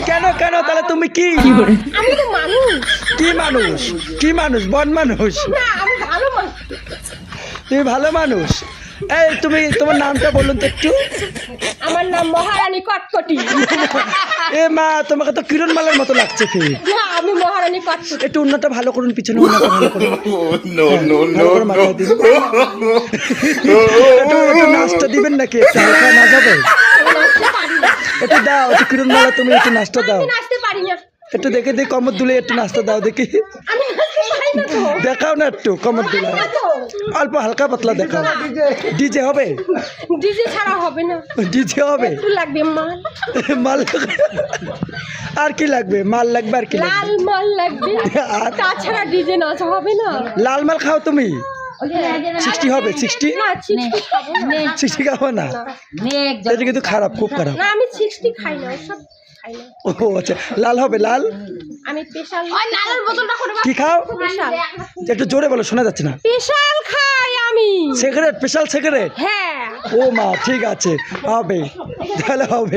কেন কেন তাহলে তুমি কি? আমি তো মানুষ। কি মানুষ? কি মানুষ? বন মানুষ? না আমি ভালো মানুষ। তুমি ভালো মানুষ। এই তুমি তোমার নামটা বলুন তো একটু। আমার নাম মহারানী কটকটি। এ মা, তোমাকে তো কিরণমালার মতো লাগছে কি? না আমি মহারানী কটকটি। একটু উন্নতটা ভালো করুন, পিছনে উন্নতটা ভালো করুন। No, no, ভালো no, করে মাথায় দিন। no. একটু নাচটা দিবেন নাকি? একটু হালকা নাচ হবে? একটু দাও, একটু কিরণমালা তুমি একটু নাচটা দাও। আমি নাচতে পারি না। একটু দেখে দেখি কমর দুলে একটু নাচটা দাও দেখি। আমি নাচতে পারি না তো। দেখাও না একটু কমর দুলে, না তো। অল্প হালকা পাতলা দেখাও। ডিজে হবে? ডিজে ছাড়া হবে না। ডিজে হবে? একটু লাগবে মাল। মাল আর কি লাগবে? মাল লাগবে আর কি লাল লাগবে? মাল লাগবে। আর তাছাড়া ডিজে নাচ হবে না। লাল মাল খাও তুমি? 60 হবে? 60? না 60 খাবো না। 60 খাবো না? এটা কিন্তু খারাপ, খুব খারাপ। না আমি 60 খাই না, সব খাই না। ও আচ্ছা, লাল হবে? লাল আমি স্পেশাল। ওই লালের বোতলটা করে কি খাও? স্পেশাল। একটু জোরে বলো, শোনা যাচ্ছে না। স্পেশাল খাই আমি। সিগারেট? Special cigarette? হ্যাঁ। ও মা, ঠিক আছে, হবে, তাহলে হবে।